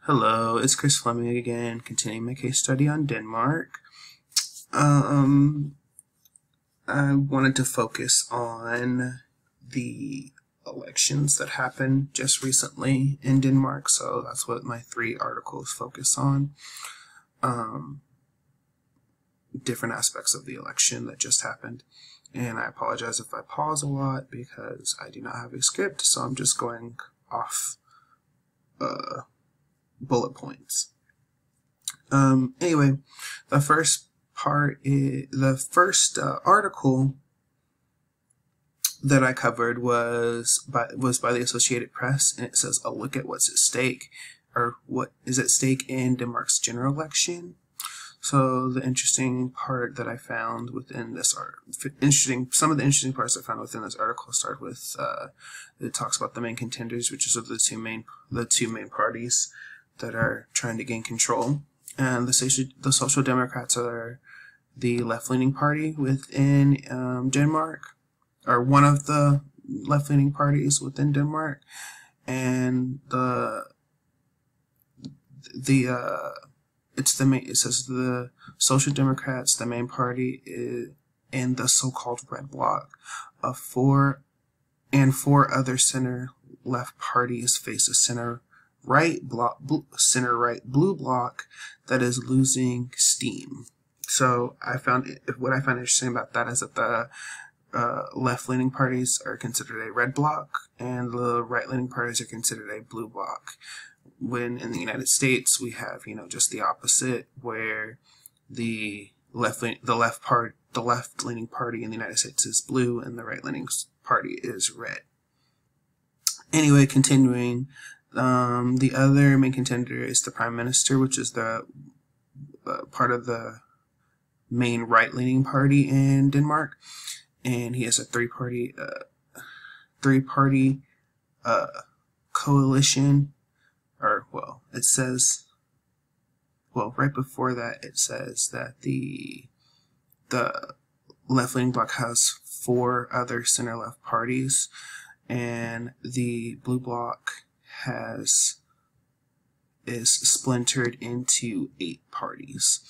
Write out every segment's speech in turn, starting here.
Hello, it's Chris Fleming again, continuing my case study on Denmark. I wanted to focus on the elections that happened just recently in Denmark, so that's what my 3 articles focus on. Different aspects of the election that just happened. And I apologize if I pause a lot because I do not have a script, so I'm just going off bullet points. Anyway, the first article that I covered was by the Associated Press, and it says, "A look at what's at stake," or what is at stake in Denmark's general election. So the interesting part that I found within this some of the interesting parts I found within this article start with it talks about the main contenders, which is of the two main parties that are trying to gain control, and the Social Democrats are the left-leaning party within Denmark, or one of the left-leaning parties within Denmark, and it says the Social Democrats, the main party, in the so-called Red Bloc of four other center-left parties face a center-right blue bloc that is losing steam. So what I found interesting about that is that the left-leaning parties are considered a red bloc, and the right-leaning parties are considered a blue bloc. When in the United States we have, just the opposite, where the left-leaning party in the United States is blue and the right-leaning party is red. Anyway, continuing, the other main contender is the Prime Minister, which is the part of the main right-leaning party in Denmark, and he has a three-party coalition. It says, right before that, it says that the left-leaning bloc has 4 other center-left parties, and the blue bloc is splintered into 8 parties.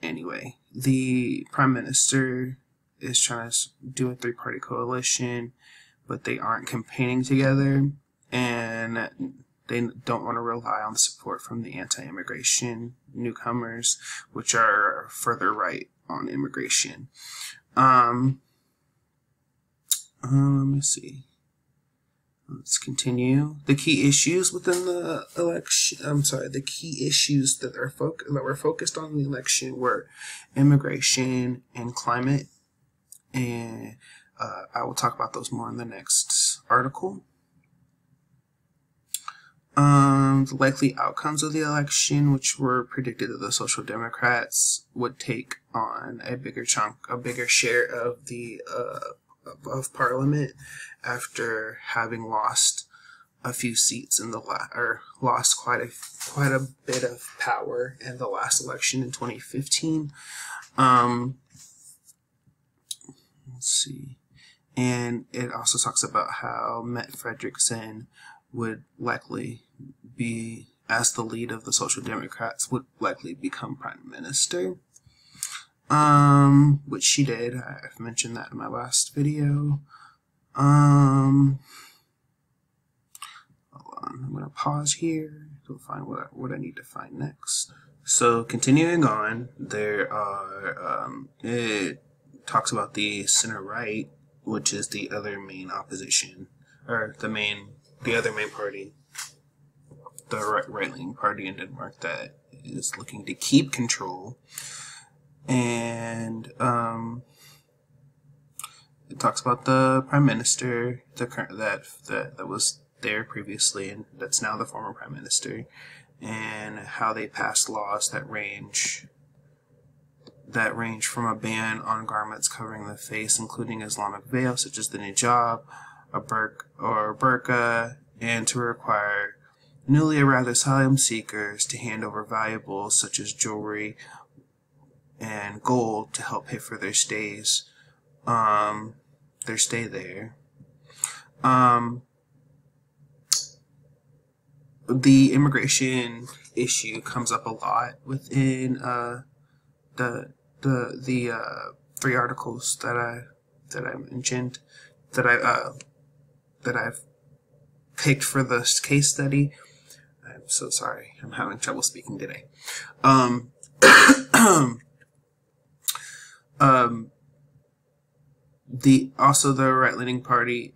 Anyway, the Prime Minister is trying to do a 3-party coalition, but they aren't campaigning together, and they don't want to rely on the support from the anti-immigration newcomers, which are further right on immigration. Let me see. Let's continue. The key issues within the election. The key issues that were focused on the election were immigration and climate, and I will talk about those more in the next article. The likely outcomes of the election, which were predicted that the Social Democrats would take on a bigger share of the of Parliament after having lost a few seats in lost quite a bit of power in the last election in 2015. Let's see, and it also talks about how Mette Frederiksen would likely be, as the lead of the Social Democrats, would likely become Prime Minister, which she did. I've mentioned that in my last video. Hold on, I'm gonna pause here to find what I need to find next. So continuing on, there are it talks about the center right, which is the other main opposition, or the other main party, the right-leaning party in Denmark that is looking to keep control. And it talks about the Prime Minister, that was there previously, and that's now the former Prime Minister, and how they passed laws that range from a ban on garments covering the face, including Islamic veil, such as the niqab, a burqa, and to require newly arrived asylum seekers to hand over valuables such as jewelry and gold to help pay for their stay there. the immigration issue comes up a lot within the 3 articles that I mentioned, that I've picked for this case study. I'm so sorry, I'm having trouble speaking today. The right-leaning party,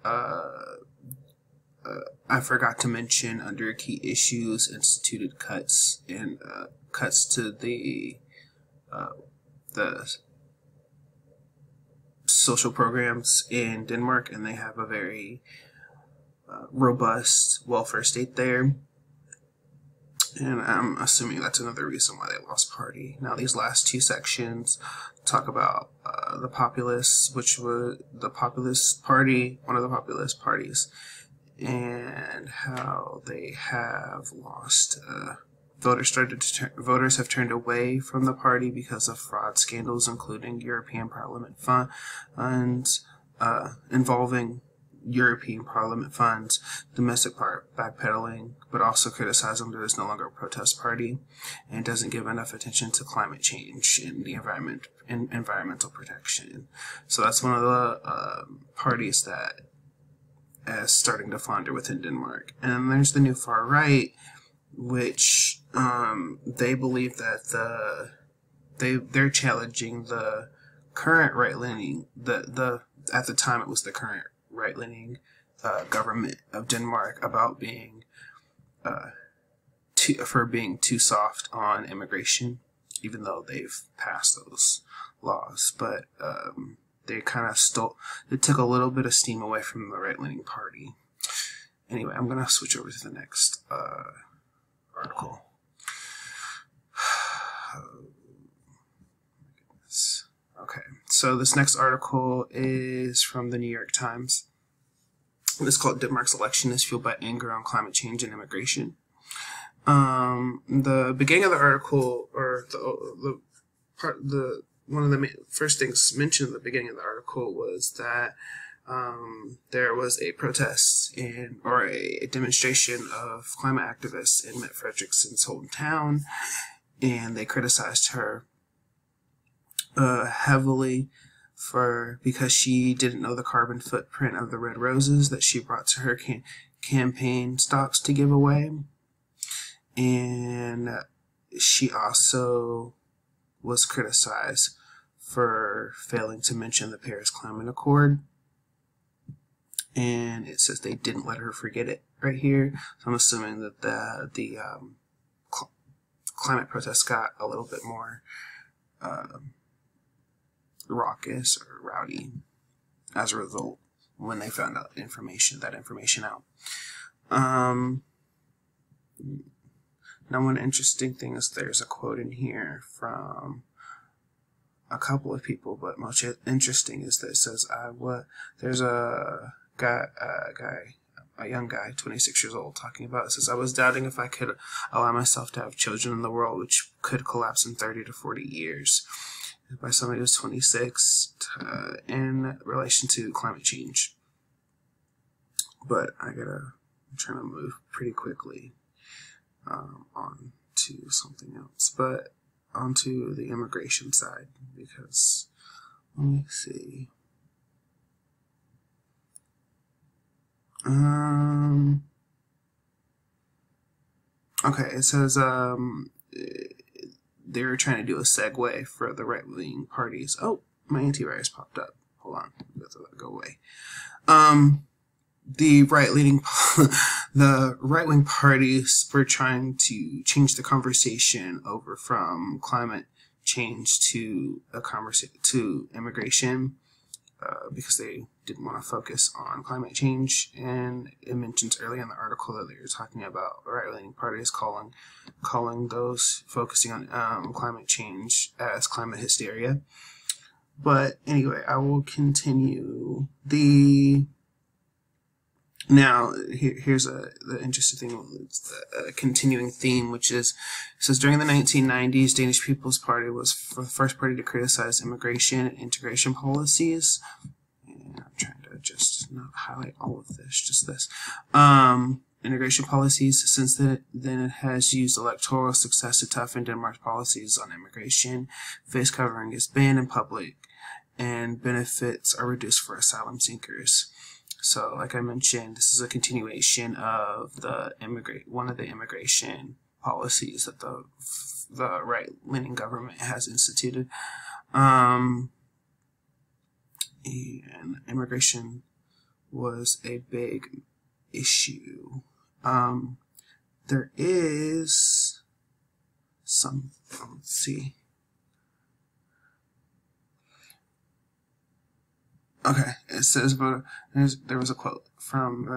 I forgot to mention, under key issues, instituted cuts and cuts to the social programs in Denmark, and they have a very robust welfare state there. And I'm assuming that's another reason why they lost party. Now, these last 2 sections talk about the Populists, which was the Populist Party, one of the populist parties, and how they have lost. Voters have turned away from the party because of fraud scandals, including European Parliament funds involving European Parliament funds, domestic backpedaling, but also criticize them that it's no longer a protest party and doesn't give enough attention to climate change and the environment and environmental protection. So that's one of the parties that is starting to flounder within Denmark. And then there's the new far right, which they believe that they're challenging the current right-leaning, at the time it was the current right-leaning government of Denmark, about being being too soft on immigration, even though they've passed those laws. But they kind of took a little bit of steam away from the right-leaning party. Anyway, I'm gonna switch over to the next article. Okay, so this next article is from the New York Times. It's called "Denmark's Election is Fueled by Anger on Climate Change and Immigration." The beginning of the article, or one of the first things mentioned at the beginning of the article, was that there was a protest or a demonstration of climate activists in Mette Frederikson's hometown, and they criticized her heavily because she didn't know the carbon footprint of the red roses that she brought to her campaign stops to give away. And she also was criticized for failing to mention the Paris Climate Accord. And it says they didn't let her forget it right here. So I'm assuming that the climate protests got a little bit more raucous or rowdy as a result when they found out that information out. Now, one interesting thing is there's a quote in here from a couple of people, but most interesting is that it says, there's a young guy, 26 years old, talking about it. Says, "I was doubting if I could allow myself to have children in the world, which could collapse in 30 to 40 years. By somebody who's 26 in relation to climate change." But I'm trying to move pretty quickly on to something else, but onto the immigration side, because let me see. Okay, it says they were trying to do a segue for the right-wing parties. Oh, my antivirus popped up. Hold on, let that go away. The right-wing parties were trying to change the conversation over from climate change to immigration, because they didn't want to focus on climate change. And it mentions early in the article that they were talking about right-leaning parties calling those focusing on climate change as climate hysteria. But anyway, I will continue. Now, here's the interesting thing, a continuing theme, which is, it says, during the 1990s, Danish People's Party was the first party to criticize immigration and integration policies. And I'm trying to just not highlight all of this, just this. immigration policies. Since then it has used electoral success to toughen Denmark's policies on immigration. Face covering is banned in public, and benefits are reduced for asylum seekers. So, like I mentioned, this is a continuation of one of the immigration policies that the right-leaning government has instituted. And immigration was a big issue. There is some, let's see. Okay, it says, there was a quote from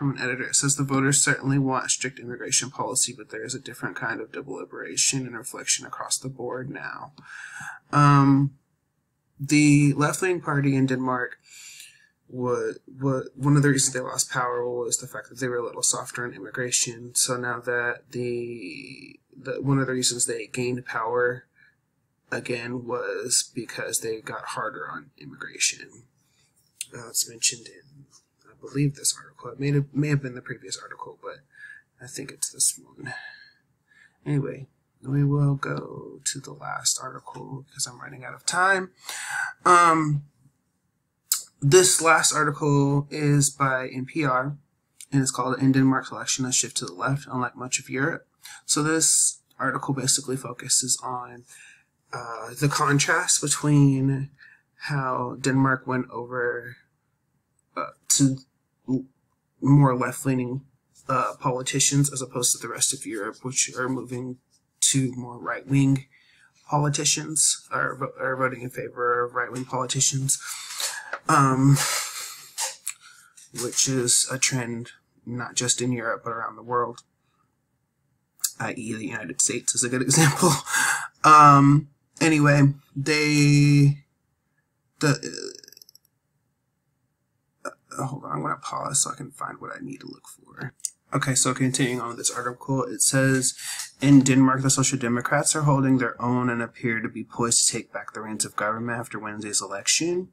an editor. It says, the voters certainly want strict immigration policy, but there is a different kind of deliberation and reflection across the board now. The left-wing party in Denmark, one of the reasons they lost power was the fact that they were a little softer on immigration. So now that one of the reasons they gained power again was because they got harder on immigration. It's mentioned in, I believe, this article. It may have been the previous article, but I think it's this one. Anyway, we will go to the last article because I'm running out of time. This last article is by NPR, and it's called "In Denmark's Election, a Shift to the Left, Unlike Much of Europe." So this article basically focuses on the contrast between how Denmark went over to more left-leaning politicians as opposed to the rest of Europe, which are moving to more right-wing politicians, or voting in favor of right-wing politicians, which is a trend not just in Europe but around the world, i.e. the United States is a good example. Anyway, hold on, I'm going to pause so I can find what I need to look for. Okay, so continuing on with this article, it says, in Denmark, the Social Democrats are holding their own and appear to be poised to take back the reins of government after Wednesday's election.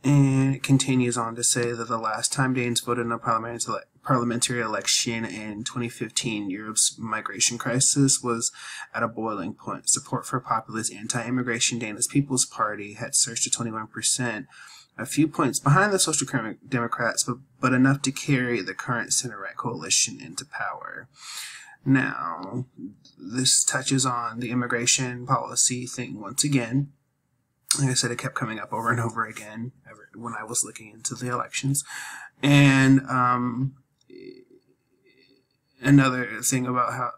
And it continues on to say that the last time Danes voted in a parliamentary election in 2015, Europe's migration crisis was at a boiling point. Support for populist anti-immigration Danish People's Party had surged to 21%, a few points behind the Social Democrats, but enough to carry the current center-right coalition into power. Now, this touches on the immigration policy thing once again. Like I said, it kept coming up over and over again when I was looking into the elections. And another thing about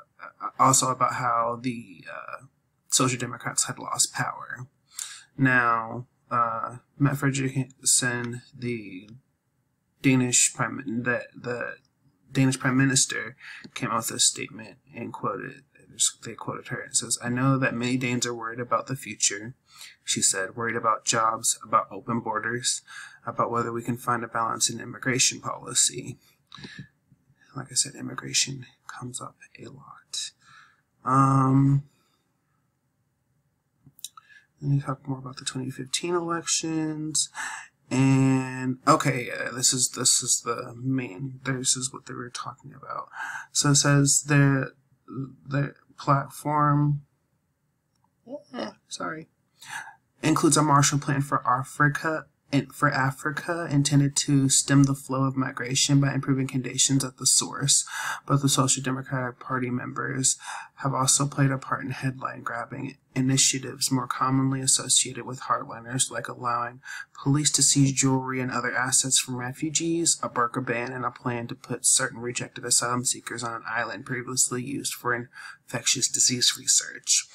how the Social Democrats had lost power. Now, Mette Frederiksen, the Danish Prime Minister, came out with a statement and they quoted her. It says, "I know that many Danes are worried about the future," she said, "worried about jobs, about open borders, about whether we can find a balance in immigration policy." Like I said, immigration comes up a lot. Let me talk more about the 2015 elections. And okay, this is the main. This is what they were talking about. So it says the platform, includes a Marshall Plan for Africa intended to stem the flow of migration by improving conditions at the source. But the Social Democratic Party members have also played a part in headline-grabbing initiatives more commonly associated with hardliners, like allowing police to seize jewelry and other assets from refugees, a burqa ban, and a plan to put certain rejected asylum seekers on an island previously used for infectious disease research.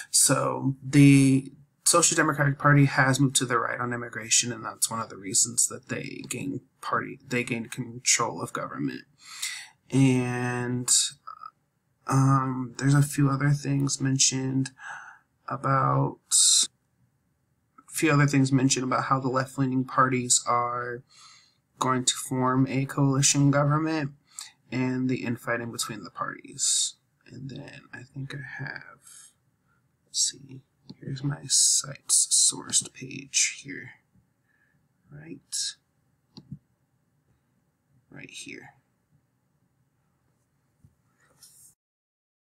So the Social Democratic Party has moved to the right on immigration, and that's one of the reasons that they gained control of government. And there's a few other things mentioned about how the left-leaning parties are going to form a coalition government and the infighting between the parties. And then I think I have, let's see. Here's my site's sourced page here, right? right here.